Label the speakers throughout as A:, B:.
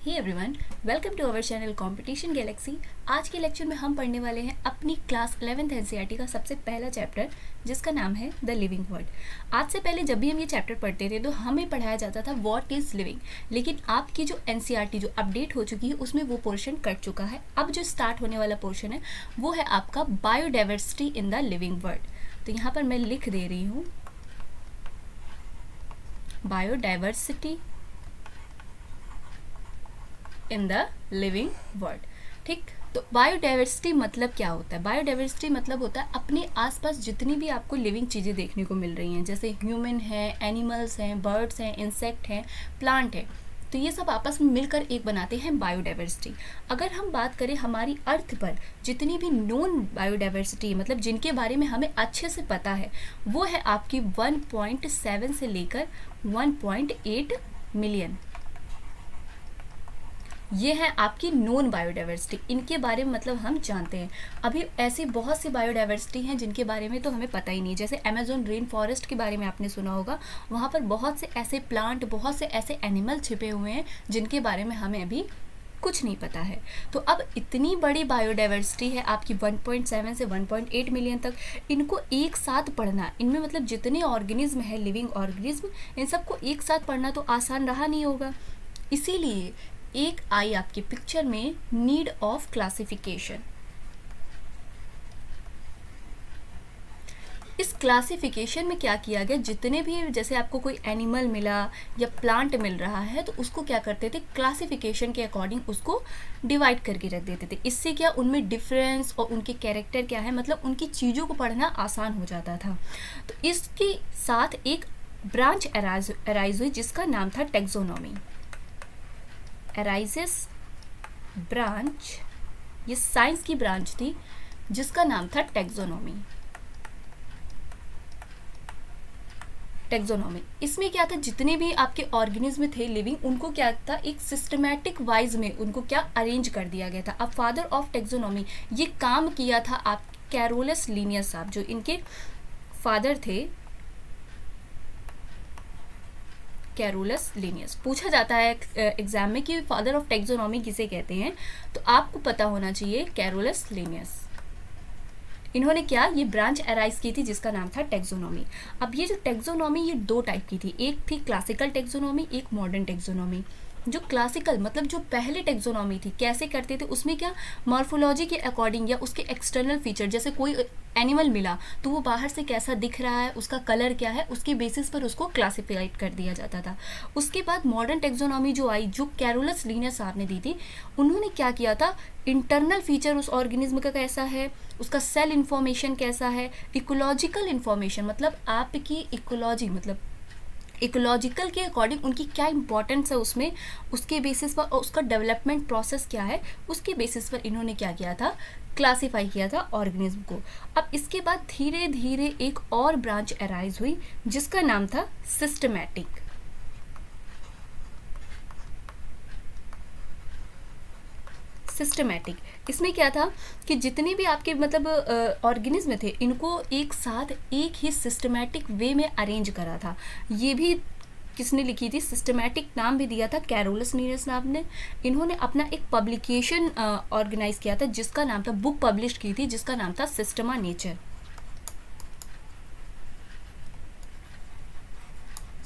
A: Hey everyone, welcome to our channel competition galaxy. आज के lecture में हम पढ़ने वाले हैं अपनी क्लास 11th एनसीईआरटी का सबसे पहला चैप्टर, जिसका नाम है द लिविंग वर्ड। आज से पहले जब भी हम ये चैप्टर पढ़ते थे तो हमें पढ़ाया जाता था व्हाट इज़ लिविंग, लेकिन आपकी जो एनसीईआरटी जो अपडेट हो चुकी है उसमें वो पोर्शन कट चुका है। अब जो स्टार्ट होने वाला पोर्शन है वो है आपका biodiversity in the living word. तो यहाँ पर मैं लिख दे रही हूँ biodiversity in the living world. ठीक, तो बायोडाइवर्सिटी मतलब क्या होता है? बायोडाइवर्सिटी मतलब होता है अपने आसपास जितनी भी आपको लिविंग चीज़ें देखने को मिल रही हैं, जैसे ह्यूमन है, एनिमल्स हैं, बर्ड्स हैं, इंसेक्ट हैं, प्लांट है, तो ये सब आपस में मिलकर एक बनाते हैं बायोडाइवर्सिटी। अगर हम बात करें हमारी अर्थ पर जितनी भी नोन बायोडाइवर्सिटी मतलब जिनके बारे में हमें अच्छे से पता है, वो है आपकी 1.7 से लेकर 1.8 मिलियन। ये है आपकी नॉन बायोडाइवर्सिटी, इनके बारे में मतलब हम जानते हैं। अभी ऐसी बहुत सी बायोडाइवर्सिटी हैं जिनके बारे में तो हमें पता ही नहीं। जैसे अमेज़न रेन फॉरेस्ट के बारे में आपने सुना होगा, वहाँ पर बहुत से ऐसे प्लांट, बहुत से ऐसे एनिमल छिपे हुए हैं जिनके बारे में हमें अभी कुछ नहीं पता है। तो अब इतनी बड़ी बायोडाइवर्सिटी है आपकी 1.7 से 1.8 मिलियन तक, इनको एक साथ पढ़ना, इनमें मतलब जितने ऑर्गेनिज्म है, लिविंग ऑर्गेनिज्म, इन सबको एक साथ पढ़ना तो आसान रहा नहीं होगा। इसीलिए एक आई आपकी पिक्चर में नीड ऑफ क्लासिफिकेशन। इस क्लासिफिकेशन में क्या किया गया, जितने भी जैसे आपको कोई एनिमल मिला या प्लांट मिल रहा है तो उसको क्या करते थे, क्लासिफिकेशन के अकॉर्डिंग उसको डिवाइड करके रख देते थे। इससे क्या उनमें डिफरेंस और उनके कैरेक्टर क्या है, मतलब उनकी चीज़ों को पढ़ना आसान हो जाता था। तो इसके साथ एक ब्रांच अराइज हुई जिसका नाम था टैक्सोनॉमी। अराइजेस ब्रांच, ये साइंस की ब्रांच थी जिसका नाम था टैक्सोनॉमी। टैक्सोनॉमी इसमें क्या था, जितने भी आपके ऑर्गेनिज्म थे लिविंग, उनको क्या था, एक सिस्टमैटिक वाइज में उनको क्या अरेंज कर दिया गया था। अब फादर ऑफ टैक्सोनॉमी ये काम किया था आप कैरोलस लिनियस साहब, जो इनके फादर थे कैरोलस लिनियस। पूछा जाता है एग्जाम में कि फादर ऑफ टैक्सोनॉमी किसे कहते हैं, तो आपको पता होना चाहिए कैरोलस लिनियस। इन्होंने क्या, ये ब्रांच अराइज की थी जिसका नाम था टैक्सोनॉमी। अब ये जो टैक्सोनॉमी, ये दो टाइप की थी, एक थी क्लासिकल टैक्सोनॉमी, एक मॉडर्न टैक्सोनॉमी। जो क्लासिकल मतलब जो पहले टैक्सोनॉमी थी, कैसे करते थे, उसमें क्या मॉर्फोलॉजी के अकॉर्डिंग या उसके एक्सटर्नल फीचर, जैसे कोई एनिमल मिला तो वो बाहर से कैसा दिख रहा है, उसका कलर क्या है, उसके बेसिस पर उसको क्लासिफाइड कर दिया जाता था। उसके बाद मॉडर्न टैक्सोनॉमी जो आई, जो कैरोलस लिनियस साहब ने दी थी, उन्होंने क्या किया था, इंटरनल फीचर उस ऑर्गेनिज्म का कैसा है, उसका सेल इन्फॉर्मेशन कैसा है, इकोलॉजिकल इन्फॉर्मेशन मतलब आपकी इकोलॉजी, मतलब इकोलॉजिकल के अकॉर्डिंग उनकी क्या इंपॉर्टेंस है उसमें, उसके बेसिस पर, और उसका डेवलपमेंट प्रोसेस क्या है, उसके बेसिस पर इन्होंने क्या किया था, क्लासिफाई किया था ऑर्गेनिज्म को। अब इसके बाद धीरे धीरे एक और ब्रांच अराइज हुई जिसका नाम था सिस्टमैटिक। सिस्टमैटिक इसमें क्या था कि जितने भी आपके मतलब ऑर्गेनिज्म थे, इनको एक साथ एक ही सिस्टमैटिक वे में अरेंज करा था। ये भी किसने लिखी थी, सिस्टमैटिक नाम भी दिया था कैरोलस लिनियस नाम ने। इन्होंने अपना एक पब्लिकेशन ऑर्गेनाइज किया था जिसका नाम था, बुक पब्लिश की थी जिसका नाम था Systema nature.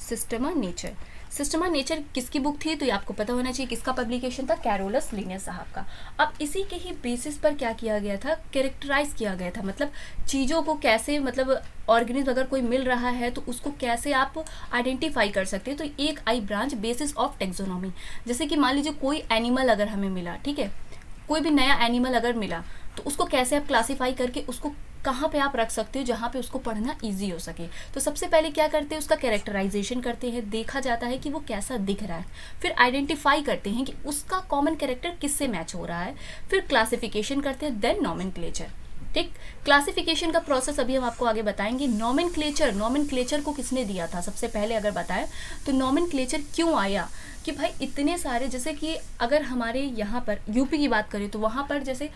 A: Systema nature, Systema nature किसकी बुक थी, तो ये आपको पता होना चाहिए किसका पब्लिकेशन था, कैरोलस लिनियस साहब का। अब इसी के ही बेसिस पर क्या किया गया था, कैरेक्टराइज किया गया था, मतलब चीज़ों को कैसे, मतलब ऑर्गेनिज्म अगर कोई मिल रहा है तो उसको कैसे आप आइडेंटिफाई कर सकते हैं। तो एक I branch basis of taxonomy. जैसे कि मान लीजिए कोई एनिमल अगर हमें मिला, ठीक है, कोई भी नया एनिमल अगर मिला तो उसको कैसे आप क्लासीफाई करके उसको कहाँ पे आप रख सकते हो जहाँ पे उसको पढ़ना इजी हो सके। तो सबसे पहले क्या करते हैं, उसका कैरेक्टराइजेशन करते हैं, देखा जाता है कि वो कैसा दिख रहा है, फिर आइडेंटिफाई करते हैं कि उसका कॉमन कैरेक्टर किससे मैच हो रहा है, फिर क्लासिफिकेशन करते हैं, देन नॉमेनक्लेचर। ठीक, क्लासिफिकेशन का प्रोसेस अभी हम आपको आगे बताएंगे। नॉमेनक्लेचर, नॉमेनक्लेचर को किसने दिया था सबसे पहले अगर बताया, तो नॉमेनक्लेचर क्यों आया, कि भाई इतने सारे, जैसे कि अगर हमारे यहाँ पर यूपी की बात करें तो वहाँ पर जैसे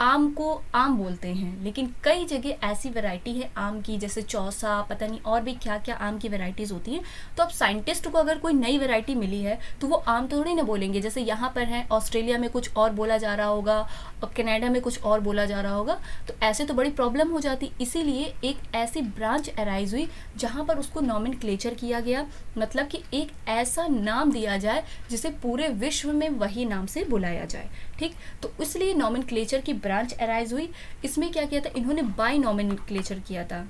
A: आम को आम बोलते हैं, लेकिन कई जगह ऐसी वैरायटी है आम की, जैसे चौसा, पता नहीं और भी क्या क्या आम की वैरायटीज़ होती हैं। तो अब साइंटिस्ट को अगर कोई नई वैरायटी मिली है तो वो आम तो थोड़ी ना बोलेंगे, जैसे यहाँ पर है ऑस्ट्रेलिया में कुछ और बोला जा रहा होगा और कनाडा में कुछ और बोला जा रहा होगा, तो ऐसे तो बड़ी प्रॉब्लम हो जाती। इसीलिए एक ऐसी ब्रांच अराइज हुई जहाँ पर उसको नॉमेनक्लेचर किया गया, मतलब कि एक ऐसा नाम दिया जाए जिसे पूरे विश्व में वही नाम से बुलाया जाए। ठीक, तो इसलिए नॉमेनक्लेचर की ब्रांच अराइज हुई। इसमें क्या किया था इन्होंने, बाय नॉमेनक्लेचर किया था,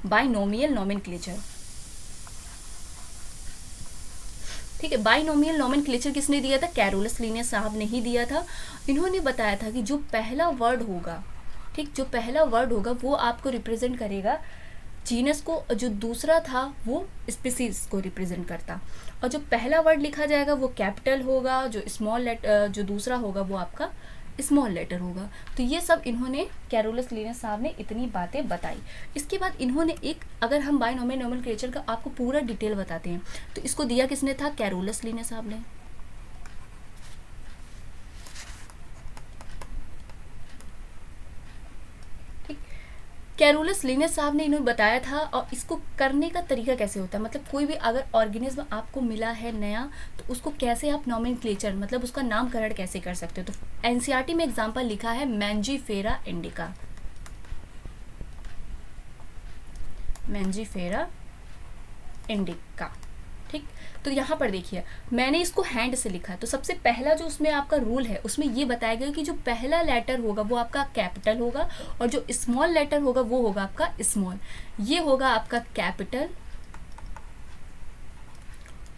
A: बाइनोमियल नॉमेनक्लेचर। ठीक है, बाइनोमियल नॉमेनक्लेचर किसने दिया था? कैरोलस लिनियस साहब ने ही दिया था। इन्होंने बताया था कि जो पहला वर्ड होगा, ठीक, जो पहला वर्ड होगा वो आपको रिप्रेजेंट करेगा जीनस को, जो दूसरा था वो स्पीसीज को रिप्रेजेंट करता, और जो पहला वर्ड लिखा जाएगा वो कैपिटल होगा, जो स्मॉल लेटर, जो दूसरा होगा वो आपका स्मॉल लेटर होगा। तो ये सब इन्होंने, कैरोलस लिनियस साहब ने इतनी बातें बताई। इसके बाद इन्होंने एक, अगर हम बाइनोमियल नॉमेनक्लेचर का आपको पूरा डिटेल बताते हैं, तो इसको दिया किसने था? कैरोलस लिनियस साहब ने। कैरोलस लिनियस साहब ने इन्होंने बताया था, और इसको करने का तरीका कैसे होता है, मतलब कोई भी अगर ऑर्गेनिज्म आपको मिला है नया, तो उसको कैसे आप नॉमेनक्लेचर, मतलब उसका नामकरण कैसे कर सकते हो। तो एनसीईआरटी में एग्जांपल लिखा है मैंजीफेरा इंडिका, मैंजीफेरा इंडिका। ठीक, तो यहाँ पर देखिए मैंने इसको हैंड से लिखा है, तो सबसे पहला जो उसमें आपका रूल है उसमें ये बताया गया कि जो पहला लेटर होगा वो आपका कैपिटल होगा, और जो स्मॉल लेटर होगा वो होगा आपका स्मॉल। ये होगा आपका कैपिटल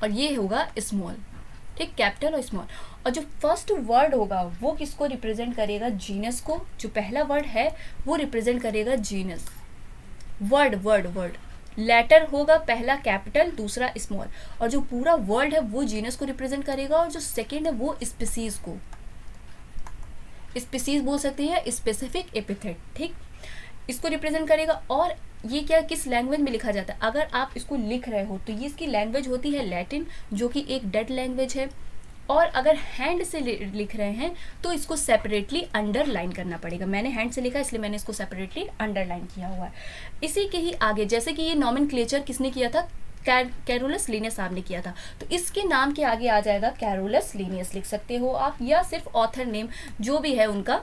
A: और ये होगा स्मॉल। ठीक, कैपिटल और स्मॉल। और जो फर्स्ट वर्ड होगा वो किसको रिप्रेजेंट करेगा? जीनस को। जो पहला वर्ड है वो रिप्रेजेंट करेगा genus. Word word word letter होगा पहला कैपिटल, दूसरा स्मॉल, और जो पूरा वर्ड है वो जीनस को रिप्रेजेंट करेगा, और जो सेकेंड है वो स्पीसीज को, स्पीसीज बोल सकते हैं, स्पेसिफिक एपिथेट। ठीक, इसको रिप्रेजेंट करेगा। और ये क्या, किस लैंग्वेज में लिखा जाता है? अगर आप इसको लिख रहे हो तो ये इसकी लैंग्वेज होती है लैटिन, जो कि एक डेड लैंग्वेज है। और अगर हैंड से लिख रहे हैं तो इसको सेपरेटली अंडरलाइन करना पड़ेगा। मैंने हैंड से लिखा इसलिए मैंने इसको सेपरेटली अंडरलाइन किया हुआ है। इसी के ही आगे, जैसे कि ये नॉमेनक्लेचर किसने किया था? कैरोलस लिनियस साहब ने किया था, तो इसके नाम के आगे आ जाएगा कैरोलस लिनियस, लिख सकते हो आप, या सिर्फ ऑथर नेम जो भी है उनका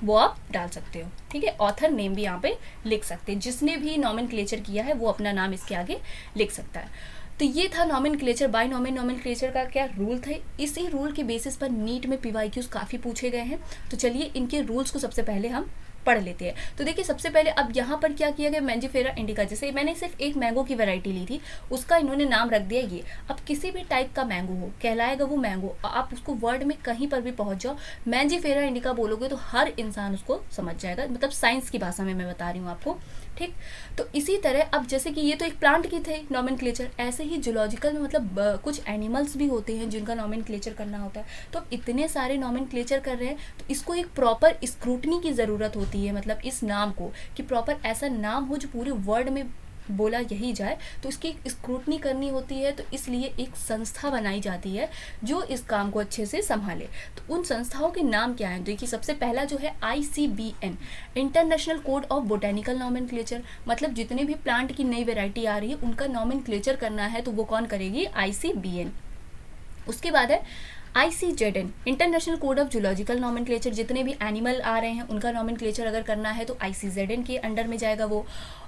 A: वो आप डाल सकते हो। ठीक है, ऑथर नेम भी यहाँ पे लिख सकते हैं, जिसने भी नॉमेनक्लेचर किया है वो अपना नाम इसके आगे लिख सकता है। तो ये था नॉमेनक्लेचर, बाइनोमियल नॉमेनक्लेचर का क्या रूल थे। इसी रूल के बेसिस पर नीट में पीवाईक्यूज काफ़ी पूछे गए हैं। तो चलिए इनके रूल्स को सबसे पहले हम पढ़ लेते हैं। तो देखिए सबसे पहले अब यहाँ पर क्या किया गया, मैंजीफेरा इंडिका, जैसे मैंने सिर्फ एक मैंगो की वैरायटी ली थी, उसका इन्होंने नाम रख दिया ये। अब किसी भी टाइप का मैंगो हो, कहलाएगा वो मैंगो। आप उसको वर्ड में कहीं पर भी पहुंच जाओ, मैंजीफेरा इंडिका बोलोगे तो हर इंसान उसको समझ जाएगा, मतलब साइंस की भाषा में मैं बता रही हूँ आपको। ठीक, तो इसी तरह अब जैसे कि ये तो एक प्लांट की थे नॉमेनक्लेचर, ऐसे ही जूलॉजिकल में मतलब कुछ एनिमल्स भी होते हैं जिनका नॉमेनक्लेचर करना होता है। तो अब इतने सारे नॉमेनक्लेचर कर रहे हैं तो इसको एक प्रॉपर स्क्रूटनी की ज़रूरत होती है, मतलब इस नाम को कि प्रॉपर ऐसा नाम हो जो पूरे वर्ल्ड में बोला यही जाए, तो इसकी स्क्रूटनी करनी होती है। तो इसलिए एक संस्था बनाई जाती है जो इस काम को अच्छे से संभाले। तो उन संस्थाओं के नाम क्या हैं? देखिए सबसे पहला जो है ICBN, international code of botanical nomenclature, मतलब जितने भी प्लांट की नई वैरायटी आ रही है उनका नॉमेनक्लेचर करना है तो वो कौन करेगी? ICBN। उसके बाद है ICZN, international code of zoological nomenclature, जितने भी एनिमल आ रहे हैं उनका नॉमेनक्लेचर अगर करना है तो ICZN के अंडर में जाएगा वो।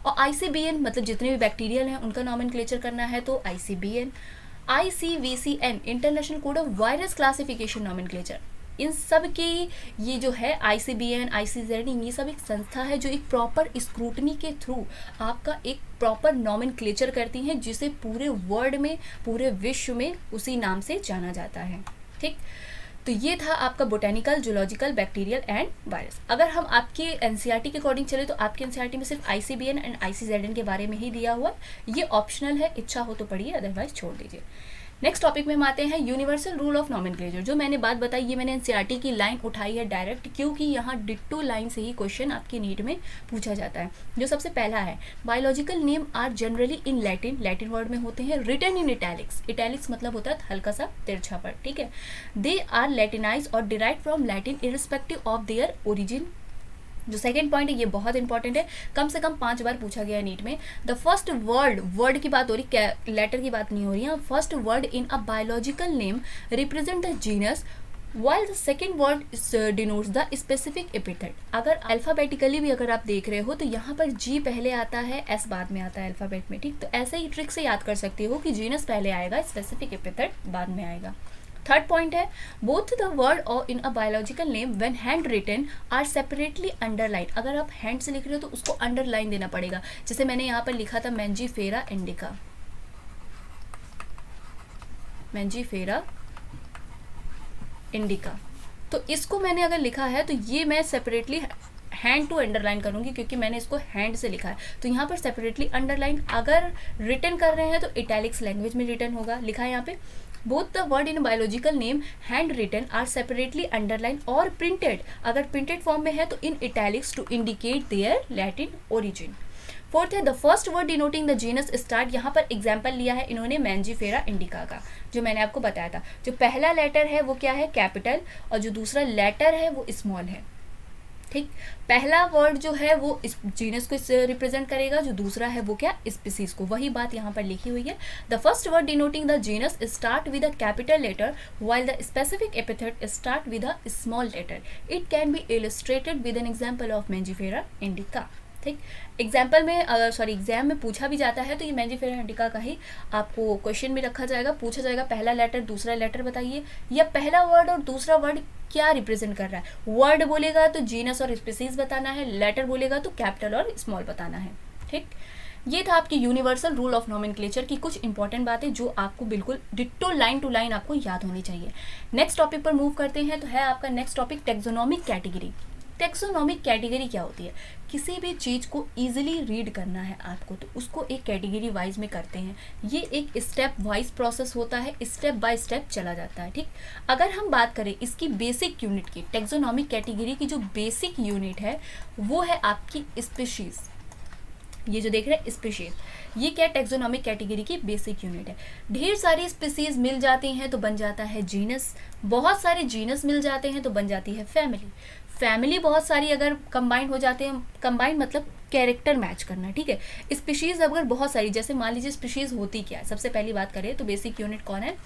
A: और ICBN मतलब जितने भी बैक्टीरियल हैं उनका नॉमेनक्लेचर करना है तो ICBN। ICVCN, international code of virus classification nomenclature, इन सब की ये जो है ICBN, ICZN, ये सब एक संस्था है जो एक प्रॉपर स्क्रूटनी के थ्रू आपका एक प्रॉपर नॉमेनक्लेचर करती हैं, जिसे पूरे वर्ल्ड में, पूरे विश्व में उसी नाम से जाना जाता है। ठीक, तो ये था आपका botanical, zoological, bacterial and virus. अगर हम आपके एनसीईआरटी के अकॉर्डिंग चले तो आपके एनसीईआरटी में सिर्फ ICBN एंड ICZN के बारे में ही दिया हुआ, ये ऑप्शनल है, इच्छा हो तो पढ़िए, अदरवाइज छोड़ दीजिए। नेक्स्ट टॉपिक में हम आते हैं यूनिवर्सल रूल ऑफ नॉमेनक्लेचर। जो मैंने बात बताई ये मैंने एनसीईआरटी की लाइन उठाई है डायरेक्ट, क्योंकि यहाँ डिट्टो लाइन से ही क्वेश्चन आपके नीट में पूछा जाता है। जो सबसे पहला है, biological name are generally in Latin, Latin word में होते हैं, रिटन इन इटैलिक्स, इटैलिक्स मतलब होता है हल्का सा तिरछा पर, ठीक है। दे आर लैटिनाइज और derive from Latin irrespective of their origin. जो सेकेंड पॉइंट है ये बहुत इंपॉर्टेंट है, कम से कम 5 बार पूछा गया है नीट में। द फर्स्ट वर्ड की बात हो रही, लेटर की बात नहीं हो रही है। First word in a biological name represent the genus while the second word denotes the specific epithet। अगर अल्फाबेटिकली भी अगर आप देख रहे हो तो यहाँ पर जी पहले आता है, एस बाद में आता है अल्फाबेट में, ठीक। तो ऐसे ही ट्रिक से याद कर सकते हो कि जीनस पहले आएगा, स्पेसिफिक एपिथेट बाद में आएगा। थर्ड पॉइंट है, बोथ द वर्ड और in a biological name when hand written are separately underline. अगर आप हैंड से लिख रहे हो तो उसको अंडरलाइन देना पड़ेगा। जैसे मैंने यहाँ पर लिखा था मैंजीफेरा इंडिका, मैंजीफेरा इंडिका, तो इसको मैंने अगर लिखा है तो ये मैं सेपरेटली हैंड टू अंडरलाइन करूंगी, क्योंकि मैंने इसको हैंड से लिखा है। तो यहाँ पर सेपरेटली अंडरलाइन, अगर रिटन कर रहे हैं तो इटैलिक्स लैंग्वेज में रिटन होगा। लिखा है यहाँ पे, both the word in biological name hand written are separately underline और प्रिंटेड, अगर प्रिंटेड फॉर्म में है तो in italics to indicate their Latin origin. Fourth है, the first word denoting the genus start. यहाँ पर एग्जाम्पल लिया है इन्होंने मैंजीफेरा इंडिका का, जो मैंने आपको बताया था। जो पहला लेटर है वो क्या है, कैपिटल, और जो दूसरा लेटर है वो स्मॉल है, ठीक। पहला वर्ड जो है वो इस जीनस को रिप्रेजेंट करेगा, जो दूसरा है वो क्या, स्पीसीज को। वही बात यहाँ पर लिखी हुई है। The first word denoting the genus start with a capital letter while the specific epithet start with a small letter. It can be illustrated with an example of Mangifera indica, ठीक। Example में exam में पूछा भी जाता है तो ये Mangifera indica का ही आपको क्वेश्चन में रखा जाएगा, पूछा जाएगा पहला लेटर दूसरा लेटर बताइए, या पहला वर्ड और दूसरा वर्ड क्या रिप्रेजेंट कर रहा है। वर्ड बोलेगा तो जीनस और स्पीसीज बताना है, लेटर बोलेगा तो कैपिटल और स्मॉल बताना है, ठीक। ये था आपकी यूनिवर्सल रूल ऑफ नॉमेनक्लेचर की कुछ इंपॉर्टेंट बातें जो आपको बिल्कुल डिट्टो लाइन टू लाइन आपको याद होनी चाहिए। नेक्स्ट टॉपिक पर मूव करते हैं, तो है आपका next topic taxonomic category. Taxonomic category क्या होती है, किसी भी चीज़ को इजीली रीड करना है आपको तो उसको एक कैटेगरी वाइज में करते हैं। ये एक स्टेप वाइज प्रोसेस होता है, स्टेप बाय स्टेप चला जाता है, ठीक। अगर हम बात करें इसकी बेसिक यूनिट की, टेक्सोनोमिक कैटेगरी की जो बेसिक यूनिट है वो है आपकी स्पीशीज। ये जो देख रहे हैं स्पीशीज, ये क्या टेक्सोनोमिक कैटेगरी की बेसिक यूनिट है। ढेर सारी स्पीसीज मिल जाती हैं तो बन जाता है जीनस, बहुत सारे जीनस मिल जाते हैं तो बन जाती है फैमिली, फैमिली बहुत सारी अगर कंबाइन हो जाते हैं, कंबाइन मतलब कैरेक्टर मैच करना, ठीक है। स्पीशीज अगर बहुत सारी, जैसे मान लीजिए स्पीशीज होती क्या है, सबसे पहली बात करें तो बेसिक यूनिट कौन है,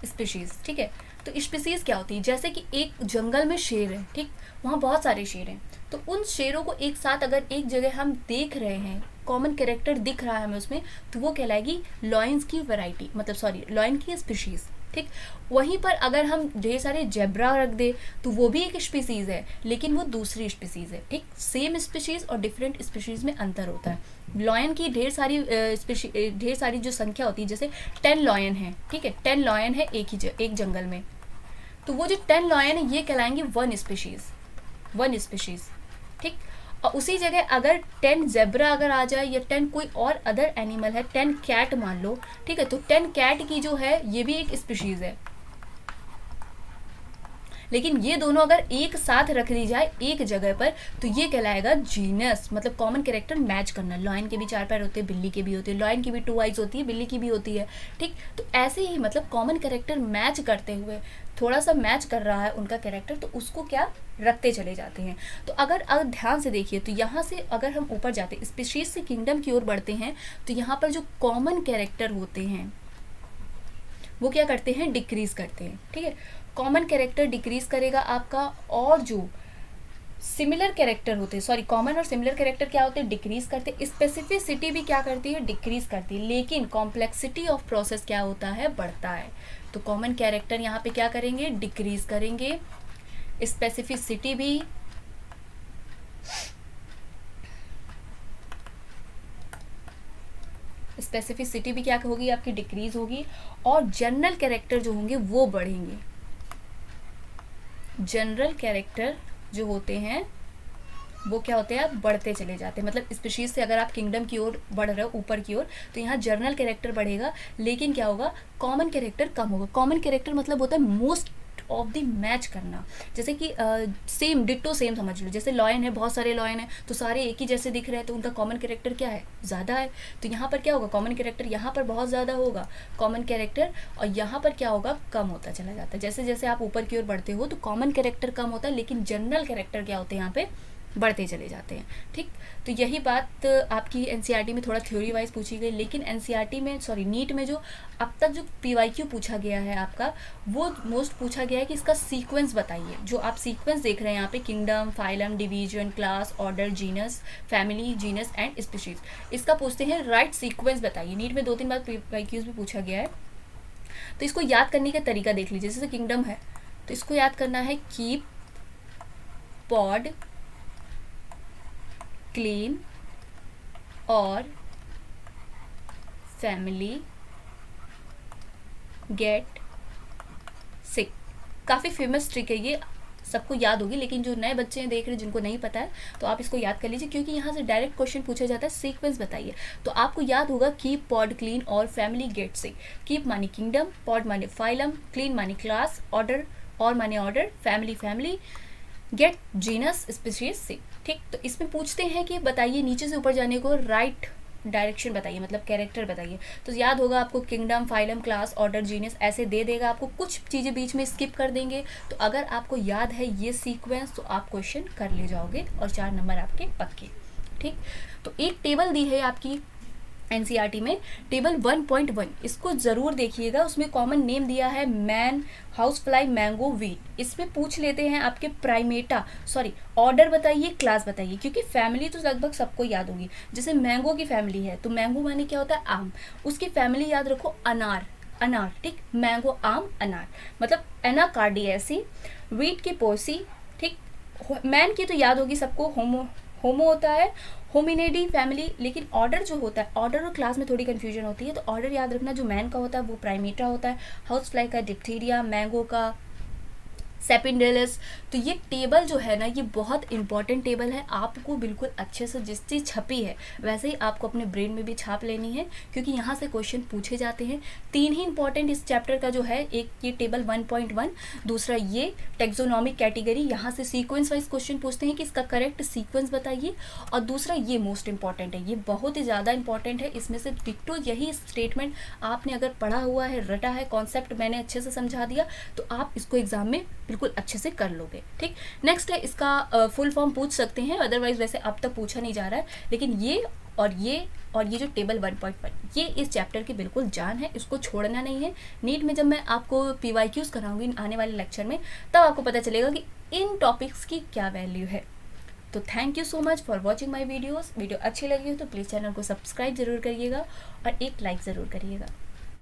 A: स्पीशीज, ठीक है। तो स्पीशीज क्या होती है, जैसे कि एक जंगल में शेर है, ठीक, वहाँ बहुत सारे शेर हैं, तो उन शेरों को एक साथ अगर एक जगह हम देख रहे हैं, कॉमन कैरेक्टर दिख रहा है हमें उसमें, तो वो कहलाएगी लॉयंस की वैरायटी, मतलब लॉयन की स्पीशीज, ठीक। वहीं पर अगर हम ढेर सारे जेब्रा रख दे तो वो भी एक स्पीसीज है, लेकिन वो दूसरी स्पीसीज है, ठीक। सेम स्पीशीज और डिफरेंट स्पीशीज में अंतर होता है। लॉयन की ढेर सारी जो संख्या होती है, जैसे 10 लॉयन है, ठीक है, 10 लॉयन है एक जंगल में, तो वो जो 10 लॉयन है ये कहलाएंगे वन स्पीशीज, ठीक। और उसी जगह अगर 10 जेब्रा अगर आ जाए या 10 कोई और अदर एनिमल है, 10 कैट मान लो, ठीक है, तो 10 कैट की जो है ये भी एक स्पीशीज है, लेकिन ये दोनों अगर एक साथ रख दी जाए एक जगह पर तो ये कहलाएगा जीनस, मतलब कॉमन कैरेक्टर मैच करना। लॉयन के भी 4 पैर होते हैं, बिल्ली के भी होते हैं, लॉयन की भी 2 आइज होती है, बिल्ली की भी होती है, ठीक। तो ऐसे ही मतलब कॉमन कैरेक्टर मैच करते हुए, थोड़ा सा मैच कर रहा है उनका कैरेक्टर तो उसको क्या रखते चले जाते हैं। तो अगर ध्यान से देखिए तो यहाँ से अगर हम ऊपर जाते हैं, स्पीशीज से किंगडम की ओर बढ़ते हैं, तो यहाँ पर जो कॉमन कैरेक्टर होते हैं वो क्या करते हैं, डिक्रीज करते हैं, ठीक है। कॉमन कैरेक्टर डिक्रीज करेगा आपका, और जो सिमिलर कैरेक्टर होते हैं, कॉमन और सिमिलर कैरेक्टर क्या होते हैं, डिक्रीज करते हैं। स्पेसिफिसिटी भी क्या करती है, डिक्रीज करती है, लेकिन कॉम्प्लेक्सिटी ऑफ प्रोसेस क्या होता है, बढ़ता है। तो कॉमन कैरेक्टर यहाँ पे क्या करेंगे, डिक्रीज करेंगे, स्पेसिफिसिटी भी क्या होगी आपकी, डिक्रीज होगी, और जनरल कैरेक्टर जो होंगे वो बढ़ेंगे। जनरल कैरेक्टर जो होते हैं वो क्या होते हैं, बढ़ते चले जाते हैं। मतलब स्पीशीज से अगर आप किंगडम की ओर बढ़ रहे हो, ऊपर की ओर, तो यहाँ जर्नल कैरेक्टर बढ़ेगा, लेकिन क्या होगा, कॉमन कैरेक्टर कम होगा। कॉमन कैरेक्टर मतलब होता है मोस्ट ऑफ द मैच करना। जैसे कि सेम डिट्टो सेम समझ लो, जैसे लॉयन है, बहुत सारे लॉयन है तो सारे एक ही जैसे दिख रहे हैं, तो उनका कॉमन कैरेक्टर क्या है, ज़्यादा है। तो यहाँ पर क्या होगा, कॉमन कैरेक्टर यहाँ पर बहुत ज़्यादा होगा कॉमन कैरेक्टर, और यहाँ पर क्या होगा, कम होता चला जाता है। जैसे जैसे आप ऊपर की ओर बढ़ते हो तो कॉमन कैरेक्टर कम होता है, लेकिन जनरल कैरेक्टर क्या होते हैं यहाँ पे, बढ़ते चले जाते हैं। ठीक, तो यही बात आपकी एनसीईआरटी में थोड़ा थ्योरी वाइज पूछी गई, लेकिन एनसीईआरटी में नीट में जो अब तक जो पीवाईक्यू पूछा गया है आपका, वो मोस्ट पूछा गया है कि इसका सीक्वेंस बताइए। जो आप सीक्वेंस देख रहे हैं यहाँ पे, kingdom, phylum, division, class, order, genus, family, genus and species, इसका पूछते हैं राइट सीक्वेंस बताइए। नीट में 2-3 बार पीवाईक्यूज भी पूछा गया है। तो इसको याद करने का तरीका देख लीजिए। जैसे किंगडम है तो इसको याद करना है, कीप, पॉड, क्लीन और फैमिली, गेट सिक। काफ़ी फेमस ट्रिक है ये, सबको याद होगी, लेकिन जो नए बच्चे हैं देख रहे हैं जिनको नहीं पता है तो आप इसको याद कर लीजिए, क्योंकि यहाँ से डायरेक्ट क्वेश्चन पूछा जाता है सीक्वेंस बताइए। तो आपको याद होगा कीप, पॉड, क्लीन और फैमिली, गेट सिक। कीप माने किंगडम, पॉड माने फाइलम, क्लीन माने क्लास, ऑर्डर और माने order, family, get genus, species sick. ठीक, तो इसमें पूछते हैं कि बताइए नीचे से ऊपर जाने को राइट डायरेक्शन बताइए, मतलब कैरेक्टर बताइए। तो याद होगा आपको kingdom, phylum, class, order, genus ऐसे दे देगा आपको, कुछ चीज़ें बीच में स्किप कर देंगे। तो अगर आपको याद है ये सीक्वेंस तो आप क्वेश्चन कर ले जाओगे और 4 नंबर आपके पक्के। ठीक, तो एक टेबल दी है आपकी एनसीईआरटी में, टेबल 1.1, इसको ज़रूर देखिएगा। उसमें कॉमन नेम दिया है man, house fly, mango, wheat. इसमें पूछ लेते हैं आपके प्राइमेटा, ऑर्डर बताइए, क्लास बताइए, क्योंकि फैमिली तो लगभग सबको याद होगी। जैसे मैंगो की फैमिली है तो मैंगो माने क्या होता है, आम, उसकी फैमिली याद रखो अनार। ठीक, मैंगो, आम, अनार, मतलब एनाकार्डियेसी। वीट की पोसी। ठीक, मैन की तो याद होगी सबको, होमो होता है, होमिनिडी फैमिली। लेकिन ऑर्डर जो होता है, ऑर्डर और क्लास में थोड़ी कंफ्यूजन होती है, तो ऑर्डर याद रखना, जो मैन का होता है वो प्राइमेटा होता है, हाउस फ्लाई का डिप्थीरिया, मैंगो का सेपिंडेलस। तो ये टेबल जो है ना, ये बहुत इंपॉर्टेंट टेबल है, आपको बिल्कुल अच्छे से जिस चीज़ छपी है वैसे ही आपको अपने ब्रेन में भी छाप लेनी है, क्योंकि यहाँ से क्वेश्चन पूछे जाते हैं। 3 ही इंपॉर्टेंट इस चैप्टर का जो है, एक ये टेबल 1.1, दूसरा ये टेक्सोनॉमिक कैटेगरी, यहाँ से सीक्वेंस वाइज क्वेश्चन पूछते हैं कि इसका करेक्ट सीक्वेंस बताइए, और दूसरा ये मोस्ट इंपॉर्टेंट है, ये बहुत ही ज़्यादा इंपॉर्टेंट है। इसमें से डिट्टो यही स्टेटमेंट आपने अगर पढ़ा हुआ है, रटा है, कॉन्सेप्ट मैंने अच्छे से समझा दिया, तो आप इसको एग्जाम में बिल्कुल अच्छे से कर लोगे। ठीक, नेक्स्ट है इसका फुल फॉर्म पूछ सकते हैं, अदरवाइज वैसे अब तक पूछा नहीं जा रहा है, लेकिन ये और ये जो टेबल 1.1 ये इस चैप्टर की बिल्कुल जान है, इसको छोड़ना नहीं है। नीट में जब मैं आपको पीवाईक्यूज कराऊंगी आने वाले लेक्चर में, तब आपको पता चलेगा कि इन टॉपिक्स की क्या वैल्यू है। तो thank you so much for watching my video अच्छी लगी हो तो प्लीज़ चैनल को सब्सक्राइब जरूर करिएगा और एक लाइक ज़रूर करिएगा।